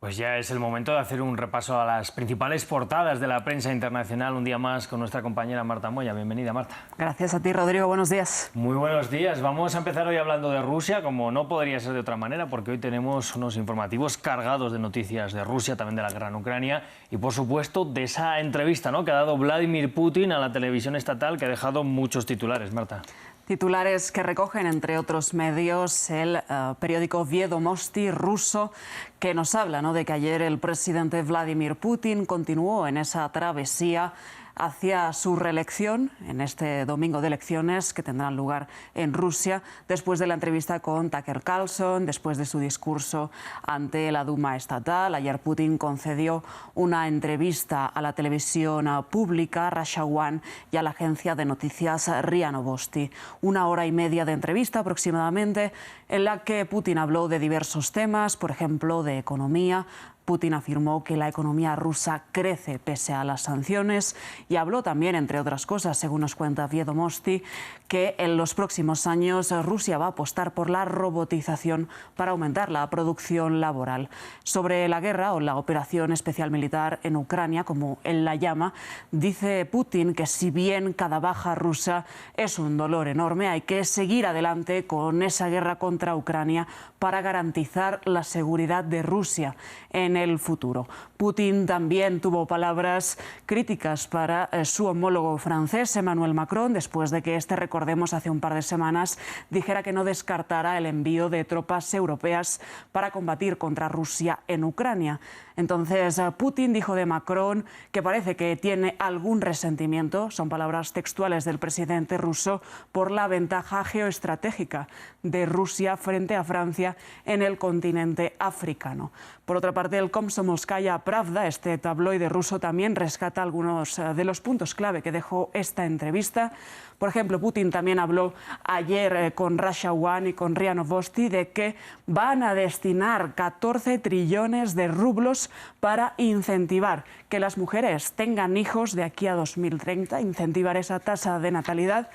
Pues ya es el momento de hacer un repaso a las principales portadas de la prensa internacional un día más con nuestra compañera Marta Moya. Bienvenida, Marta. Gracias a ti, Rodrigo. Buenos días. Muy buenos días. Vamos a empezar hoy hablando de Rusia, como no podría ser de otra manera, porque hoy tenemos unos informativos cargados de noticias de Rusia, también de la guerra en Ucrania y, por supuesto, de esa entrevista, ¿no?, que ha dado Vladimir Putin a la televisión estatal, que ha dejado muchos titulares. Marta. Titulares que recogen, entre otros medios, el periódico Viedomosti ruso, que nos habla, ¿no?, de que ayer el presidente Vladimir Putin continuó en esa travesía hacia su reelección en este domingo de elecciones que tendrán lugar en Rusia, después de la entrevista con Tucker Carlson, después de su discurso ante la Duma estatal. Ayer Putin concedió una entrevista a la televisión pública Russia One y a la agencia de noticias RIA Novosti. 1 hora y media de entrevista aproximadamente, en la que Putin habló de diversos temas, por ejemplo, de economía. Putin afirmó que la economía rusa crece pese a las sanciones y habló también, entre otras cosas, según nos cuenta Viedomosti, que en los próximos años Rusia va a apostar por la robotización para aumentar la producción laboral. Sobre la guerra o la operación especial militar en Ucrania, como él la llama, dice Putin que si bien cada baja rusa es un dolor enorme, hay que seguir adelante con esa guerra contra Ucrania para garantizar la seguridad de Rusia en el futuro. Putin también tuvo palabras críticas para su homólogo francés, Emmanuel Macron, después de que este, recordemos, hace un par de semanas dijera que no descartara el envío de tropas europeas para combatir contra Rusia en Ucrania. Entonces, Putin dijo de Macron que parece que tiene algún resentimiento, son palabras textuales del presidente ruso, por la ventaja geoestratégica de Rusia frente a Francia en el continente africano. Por otra parte, el Komsomolskaya Pravda, este tabloide ruso, también rescata algunos de los puntos clave que dejó esta entrevista. Por ejemplo, Putin también habló ayer con Russia One y con RIA Novosti de que van a destinar 14 trillones de rublos para incentivar que las mujeres tengan hijos de aquí a 2030, incentivar esa tasa de natalidad.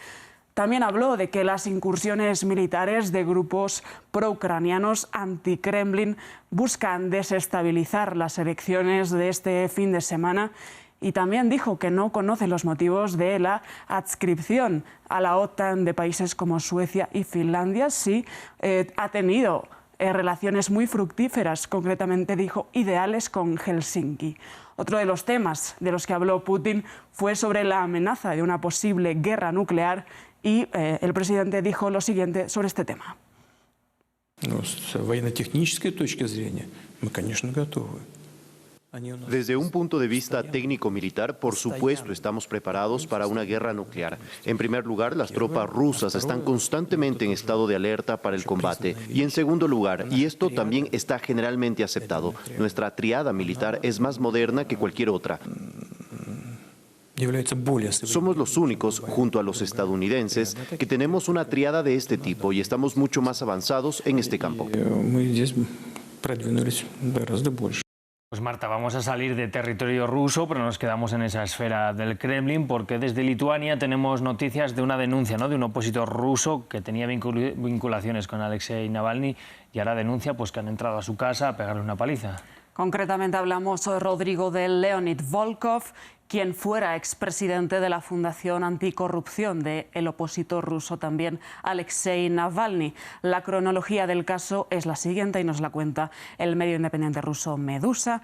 También habló de que las incursiones militares de grupos pro-ucranianos anti-Kremlin buscan desestabilizar las elecciones de este fin de semana. Y también dijo que no conoce los motivos de la adscripción a la OTAN de países como Suecia y Finlandia. Sí, ha tenido relaciones muy fructíferas, concretamente dijo ideales con Helsinki. Otro de los temas de los que habló Putin fue sobre la amenaza de una posible guerra nuclear y el presidente dijo lo siguiente sobre este tema. Desde un punto de vista técnico-militar, por supuesto, estamos preparados para una guerra nuclear. En primer lugar, las tropas rusas están constantemente en estado de alerta para el combate. Y en segundo lugar, y esto también está generalmente aceptado, nuestra triada militar es más moderna que cualquier otra. Somos los únicos, junto a los estadounidenses, que tenemos una triada de este tipo y estamos mucho más avanzados en este campo. Pues Marta, vamos a salir de territorio ruso, pero nos quedamos en esa esfera del Kremlin, porque desde Lituania tenemos noticias de una denuncia, ¿no?, de un opositor ruso que tenía vinculaciones con Alexei Navalny y ahora denuncia pues que han entrado a su casa a pegarle una paliza. Concretamente hablamos, Rodrigo, de Leonid Volkov, quien fuera expresidente de la Fundación Anticorrupción del opositor ruso también Alexei Navalny. La cronología del caso es la siguiente y nos la cuenta el medio independiente ruso Medusa,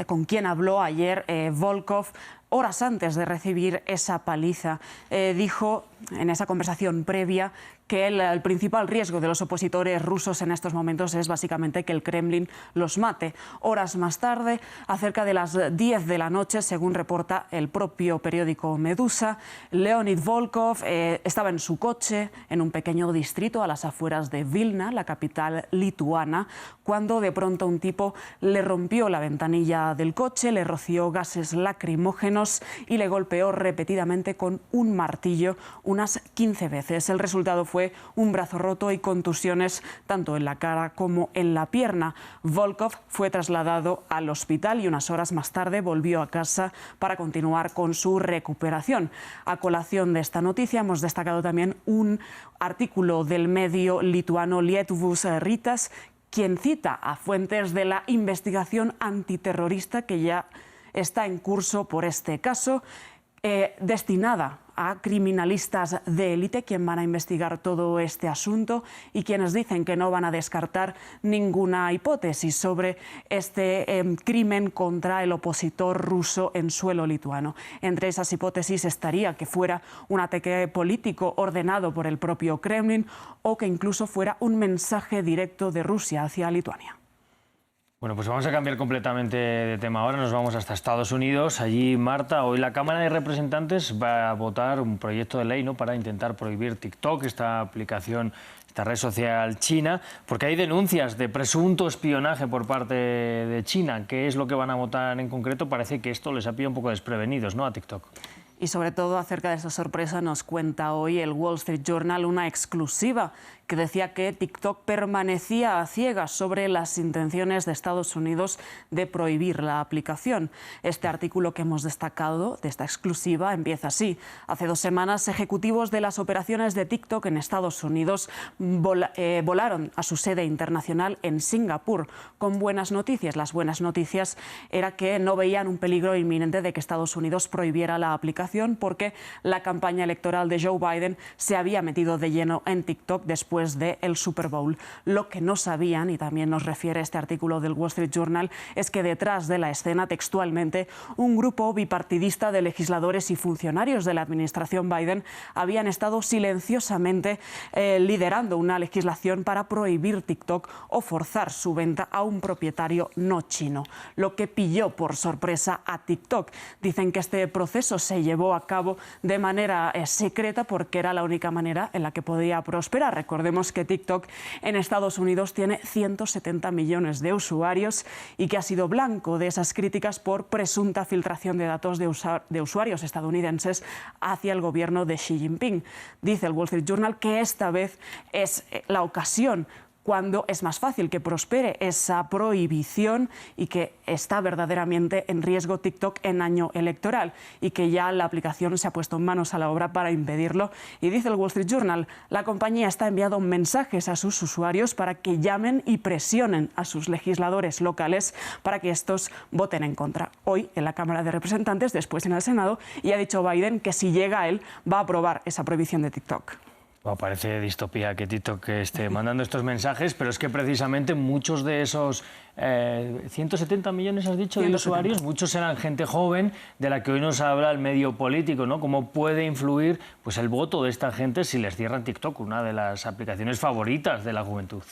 con quien habló ayer Volkov horas antes de recibir esa paliza. Dijo en esa conversación previa que el principal riesgo de los opositores rusos en estos momentos es básicamente que el Kremlin los mate. Horas más tarde, a cerca de las 10 de la noche, según reporta el propio periódico Medusa, Leonid Volkov estaba en su coche en un pequeño distrito a las afueras de Vilna, la capital lituana, cuando de pronto un tipo le rompió la ventanilla del coche, le roció gases lacrimógenos y le golpeó repetidamente con un martillo unas 15 veces. El resultado fue un brazo roto y contusiones tanto en la cara como en la pierna. Volkov fue trasladado al hospital y unas horas más tarde volvió a casa para continuar con su recuperación. A colación de esta noticia hemos destacado también un artículo del medio lituano Lietuvos Rytas quien cita a fuentes de la investigación antiterrorista que ya está en curso por este caso, destinada a criminalistas de élite, quien van a investigar todo este asunto y quienes dicen que no van a descartar ninguna hipótesis sobre este crimen contra el opositor ruso en suelo lituano. Entre esas hipótesis estaría que fuera un ataque político ordenado por el propio Kremlin o que incluso fuera un mensaje directo de Rusia hacia Lituania. Bueno, pues vamos a cambiar completamente de tema ahora, nos vamos hasta Estados Unidos. Allí, Marta, hoy la Cámara de Representantes va a votar un proyecto de ley, ¿no?, para intentar prohibir TikTok, esta aplicación, esta red social china, porque hay denuncias de presunto espionaje por parte de China. ¿Qué es lo que van a votar en concreto? Parece que esto les ha pillado un poco desprevenidos, ¿no?, a TikTok. Y sobre todo acerca de esta sorpresa nos cuenta hoy el Wall Street Journal una exclusiva que decía que TikTok permanecía a ciegas sobre las intenciones de Estados Unidos de prohibir la aplicación. Este artículo que hemos destacado de esta exclusiva empieza así. Hace 2 semanas, ejecutivos de las operaciones de TikTok en Estados Unidos volaron a su sede internacional en Singapur con buenas noticias. Las buenas noticias era que no veían un peligro inminente de que Estados Unidos prohibiera la aplicación porque la campaña electoral de Joe Biden se había metido de lleno en TikTok después del Super Bowl. Lo que no sabían, y también nos refiere este artículo del Wall Street Journal, es que detrás de la escena, textualmente, un grupo bipartidista de legisladores y funcionarios de la administración Biden habían estado silenciosamente liderando una legislación para prohibir TikTok o forzar su venta a un propietario no chino, lo que pilló por sorpresa a TikTok. Dicen que este proceso se llevó a cabo de manera secreta porque era la única manera en la que podía prosperar. Recordemos que TikTok en Estados Unidos tiene 170 millones de usuarios y que ha sido blanco de esas críticas por presunta filtración de datos de usuarios estadounidenses hacia el gobierno de Xi Jinping. Dice el Wall Street Journal que esta vez es la ocasión cuando es más fácil que prospere esa prohibición y que está verdaderamente en riesgo TikTok en año electoral y que ya la aplicación se ha puesto manos a la obra para impedirlo. Y dice el Wall Street Journal, la compañía está enviando mensajes a sus usuarios para que llamen y presionen a sus legisladores locales para que estos voten en contra. Hoy en la Cámara de Representantes, después en el Senado, y ha dicho Biden que si llega a él va a aprobar esa prohibición de TikTok. Bueno, parece distopía que TikTok esté mandando estos mensajes, pero es que precisamente muchos de esos 170 millones, has dicho, 170. De usuarios, muchos eran gente joven de la que hoy nos habla el medio político, ¿no? ¿Cómo puede influir pues, el voto de esta gente si les cierran TikTok, una de las aplicaciones favoritas de la juventud?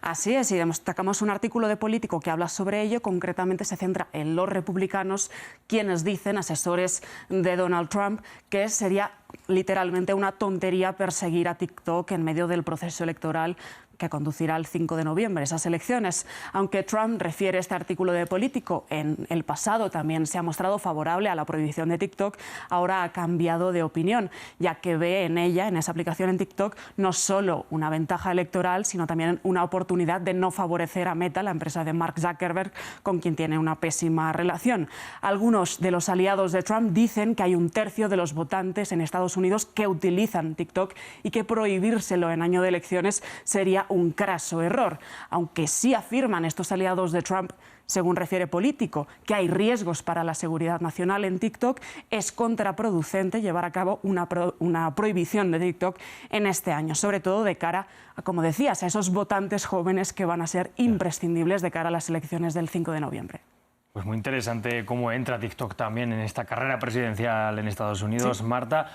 Así es, y destacamos un artículo de Político que habla sobre ello. Concretamente se centra en los republicanos, quienes dicen, asesores de Donald Trump, que sería literalmente una tontería perseguir a TikTok en medio del proceso electoral que conducirá al 5 de noviembre, esas elecciones. Aunque Trump, refiere este artículo de Político, en el pasado también se ha mostrado favorable a la prohibición de TikTok, ahora ha cambiado de opinión, ya que ve en ella, en esa aplicación en TikTok, no solo una ventaja electoral, sino también una oportunidad de no favorecer a Meta, la empresa de Mark Zuckerberg, con quien tiene una pésima relación. Algunos de los aliados de Trump dicen que hay 1/3 de los votantes en Estados Unidos que utilizan TikTok y que prohibírselo en año de elecciones sería un craso error, aunque sí afirman estos aliados de Trump, según refiere Político, que hay riesgos para la seguridad nacional en TikTok. Es contraproducente llevar a cabo una prohibición de TikTok en este año, sobre todo de cara a, como decías, a esos votantes jóvenes que van a ser imprescindibles de cara a las elecciones del 5 de noviembre. Pues muy interesante cómo entra TikTok también en esta carrera presidencial en Estados Unidos, sí. Marta.